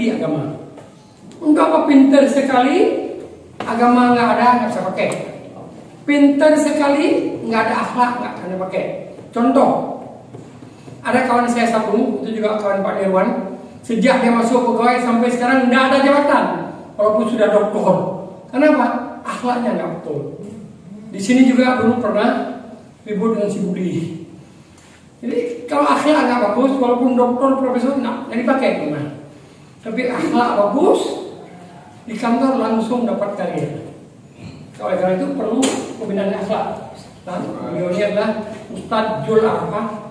tinggi agama. Untuk apa pintar sekali, agama nggak ada, nggak bisa pakai. Pintar sekali, nggak ada akhlak, nggak bisa pakai. Contoh, ada kawan saya satu, itu juga kawan Pak Dirwan. Sejak dia masuk pegawai sampai sekarang nggak ada jabatan, walaupun sudah doktor. Kenapa? Akhlaknya nggak betul. Di sini juga dulu pernah ribut dengan si Budi. Jadi kalau akhlak nggak bagus, walaupun doktor, profesor nggak dipakai memang. Tapi akhlak bagus, di kantor langsung dapat karir. Oleh karena itu perlu pembinaan akhlak. Dan beliau ini adalah Ustadz Jul Arafah.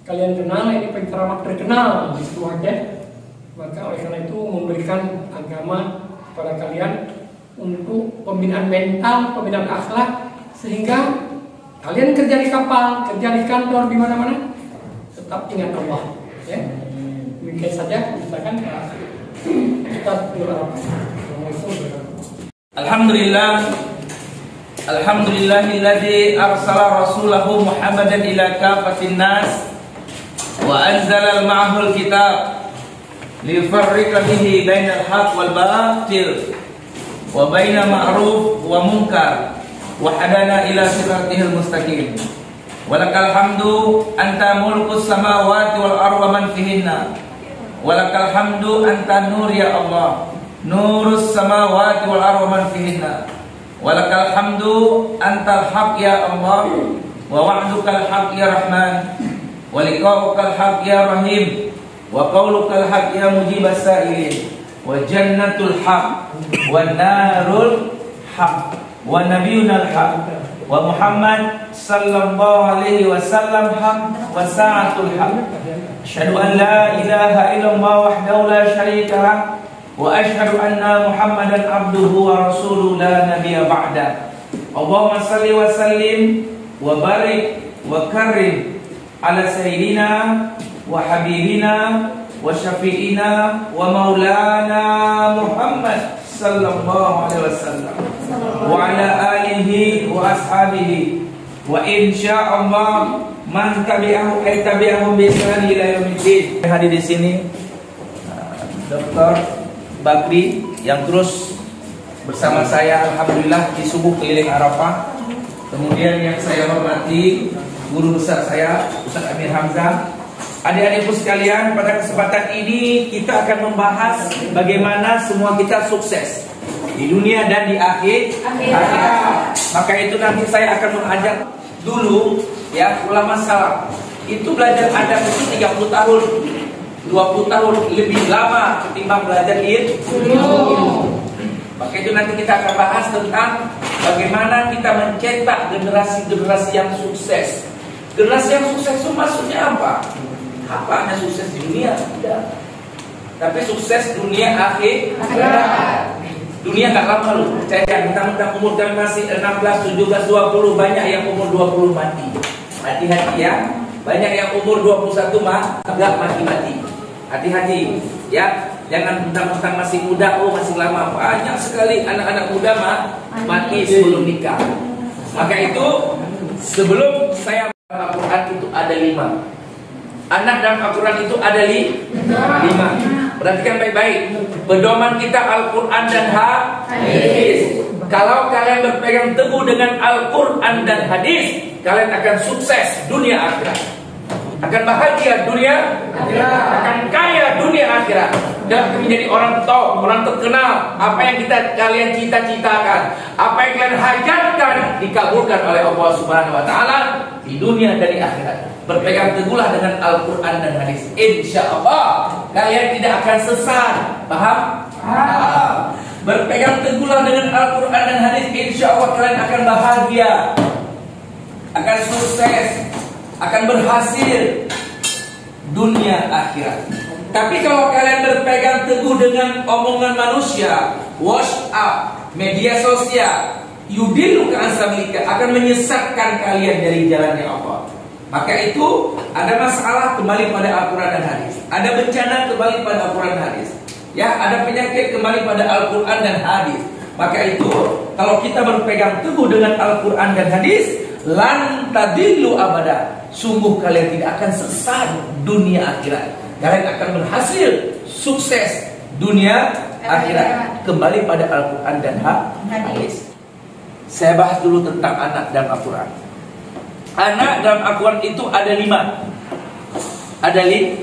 Kalian kenal, ini penceramah terkenal di situ aja. Maka oleh karena itu memberikan agama kepada kalian untuk pembinaan mental, pembinaan akhlak, sehingga kalian kerja di kapal, kerja di kantor, di mana-mana tetap ingat Allah. Ya, demikian saja misalkan Ustadz Jul Arafah. Alhamdulillah, alhamdulillahilladzi arsala rasulahu Muhammadan ila kafatin nas wa anzala ma'ahul kitab lifarriqa bihi bainal haqq wal batil wa baina ma'ruf wa munkar wa hadana ila siratil mustaqim. Walakal hamdu anta mulkus samawati wal ardi wa man fihinna. Walakal hamdu anta nur ya Allah, nurus samawati wal ardi wa man fihinna. Walakal hamdu antal haq ya Allah, wa wa'dukal haq ya Rahman, wa liqa'ukal haq ya Rahim, wa qawlukal haq ya mujibas sa'ilin, wa jannatul haq, wa narul haq, wa nabiyunal haq, wa Muhammad sallallahu alaihi wasallam haq, wa sa'atul haq. Asyhadu an la ilaha illallah wahdahu la syarika lah, wa asyhadu anna Muhammadan abduhu wa rasuluhu la nabiyya ba'da. Allahumma salli wa sallim wa barik wa karim ala sayyidina wa habibina wa syafi'ina wa maulana Muhammad sallallahu alaihi wasallam wa ala alihi wa ashabihi wa insyaallah man tabi'ahu ay tabi'ahum bi ihsan ila yaumiddin. Hadir di sini Dr. Bakri yang terus bersama saya alhamdulillah di subuh keliling Arafah. Kemudian yang saya hormati guru besar saya Ustaz Amir Hamzah. Adik-adikku sekalian, pada kesempatan ini kita akan membahas bagaimana semua kita sukses di dunia dan di akhirat. Maka itu nanti saya akan mengajak dulu ya ulama salaf. Itu belajar adab itu 30 tahun 20 tahun lebih lama ketimbang belajar ilmu. Maka itu nanti kita akan bahas tentang bagaimana kita mencetak generasi-generasi yang sukses. Generasi yang sukses itu maksudnya apa? Apa hanya sukses di dunia? Tidak. Tapi sukses dunia akhirat. Dunia gak lama loh. Percaya, mentang-mentang umur kami masih 16, 17, 20, banyak yang umur 20 mati. Hati-hati ya. Banyak yang umur 21 gak mati-mati. Hati-hati ya, jangan mentang-mentang masih muda, oh masih lama. Banyak sekali anak-anak muda mati sebelum nikah. Maka itu sebelum saya Al-Quran itu ada 5. Anak dalam Al-Quran itu ada 5. Perhatikan baik-baik. Pedoman kita Al-Quran dan hadis. Kalau kalian berpegang teguh dengan Al-Quran dan hadis, kalian akan sukses dunia akhirat. Akan bahagia dunia akhirat, akan kaya dunia akhirat, dan menjadi orang top, orang terkenal. Apa yang kalian cita-citakan, apa yang kalian hajatkan, dikabulkan oleh Allah Subhanahu wa taala di dunia dan di akhirat. Berpegang teguhlah dengan Al-Quran dan hadis. Insya Allah kalian tidak akan sesat. Paham? Berpegang teguhlah dengan Al-Quran dan hadis. Insya Allah kalian akan bahagia, akan sukses, akan berhasil dunia akhirat. Tapi kalau kalian berpegang teguh dengan omongan manusia, WhatsApp, media sosial, yudillu ka ansabilillah, akan menyesatkan kalian dari jalannya Allah. Maka itu ada masalah, kembali pada Al-Quran dan hadis. Ada bencana, kembali pada Al-Quran dan hadis. Ya, ada penyakit, kembali pada Al-Quran dan hadis. Maka itu kalau kita berpegang teguh dengan Al-Quran dan hadis, lan tadillu abada, sungguh kalian tidak akan sesat dunia akhirat. Kalian akan berhasil, sukses dunia akhirat. Kembali pada Al-Quran dan hadis. Saya bahas dulu tentang anak dalam Al-Quran. Anak dalam Al-Quran itu ada 5.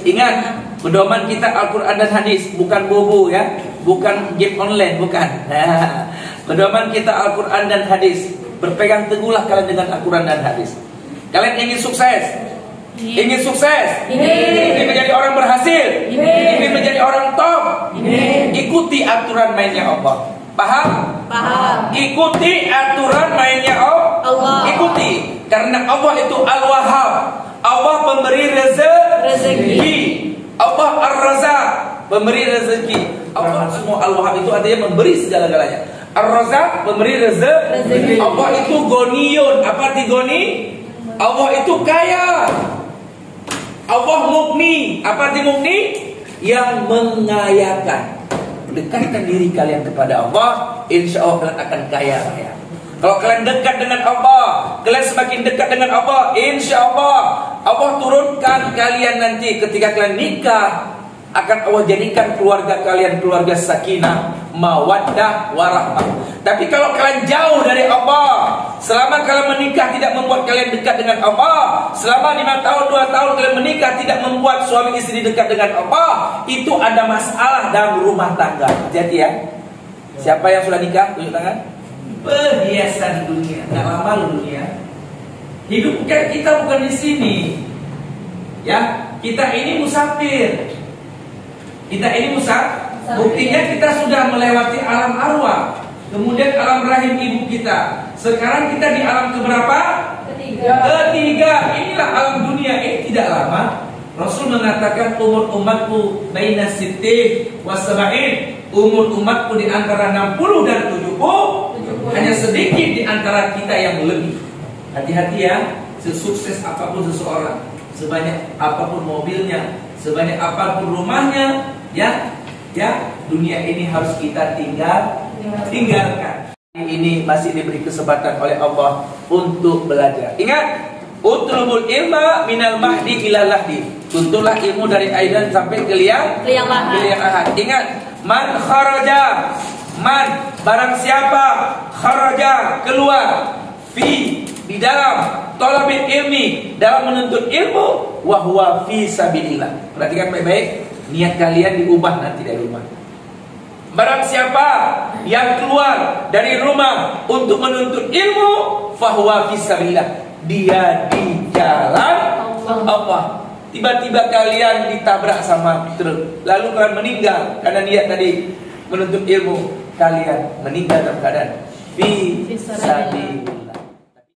Ingat, pedoman kita Al-Quran dan hadis, bukan bobo ya, bukan game online, bukan. Pedoman kita Al-Quran dan hadis. Berpegang teguhlah kalian dengan Al-Quran dan hadis. Kalian ingin sukses? Ingin sukses? Ingin menjadi orang berhasil? Ingin menjadi orang top? Ikuti aturan mainnya Allah. Paham? Paham. Ikuti aturan mainnya Allah. Ikuti. Karena Allah itu Al-Wahhab. Allah pemberi rezeki. Allah Ar-Razzaq, pemberi rezeki. Allah semua Al-Wahhab itu artinya memberi segala-galanya. Ar-Razzaq, pemberi rezeki. Allah itu Goniyun. Apa arti Goni? Allah itu kaya. Allah Mugni. Apa arti Mugni? Yang mengayakan. Dekatkan diri kalian kepada Allah, insya Allah kalian akan kaya raya. Kalau kalian dekat dengan Allah, kalian semakin dekat dengan Allah, insya Allah Allah turunkan kalian nanti ketika kalian nikah, akan Allah jadikan keluarga kalian keluarga sakinah, mawaddah, warahmah. Tapi kalau kalian jauh dari Allah, selama kalian menikah tidak membuat kalian dekat dengan Allah, selama 5 tahun 2 tahun kalian menikah tidak membuat suami istri dekat dengan Allah, itu ada masalah dalam rumah tangga. Hati-hati ya. Siapa yang sudah nikah? Tunjuk tangan. Perhiasan dunia, nggak lama dunia. Hidup kita bukan di sini. Ya, kita ini musafir. Buktinya kita sudah melewati alam arwah, kemudian alam rahim ibu kita. Sekarang kita di alam keberapa? Ketiga. Inilah alam dunia. Ini tidak lama. Rasul mengatakan umur umatku baina sittih wa sab'in. Umur umatku di antara 60 dan 70. Hanya sedikit di antara kita yang lebih. Hati-hati ya. Sesukses apapun seseorang, sebanyak apapun mobilnya, sebanyak apapun rumahnya, ya, dunia ini harus kita tinggalkan. Ini masih diberi kesempatan oleh Allah untuk belajar. Ingat, utlubul ilma minal mahdi ilal lahdi. Tuntutlah ilmu dari aidan sampai ke liang lahat. Ingat, man kharaja, barang siapa kharaja, keluar, di dalam talabil ilmi, dalam menuntut ilmu, wa huwa fi sabilillah. Perhatikan baik-baik, niat kalian diubah nanti dari rumah. Barang siapa yang keluar dari rumah untuk menuntut ilmu, fahuwa fi sabilillah, dia di jalan Allah. Tiba-tiba kalian ditabrak sama truk, lalu kalian meninggal karena niat tadi menuntut ilmu, kalian meninggal dalam keadaan fi sabilillah.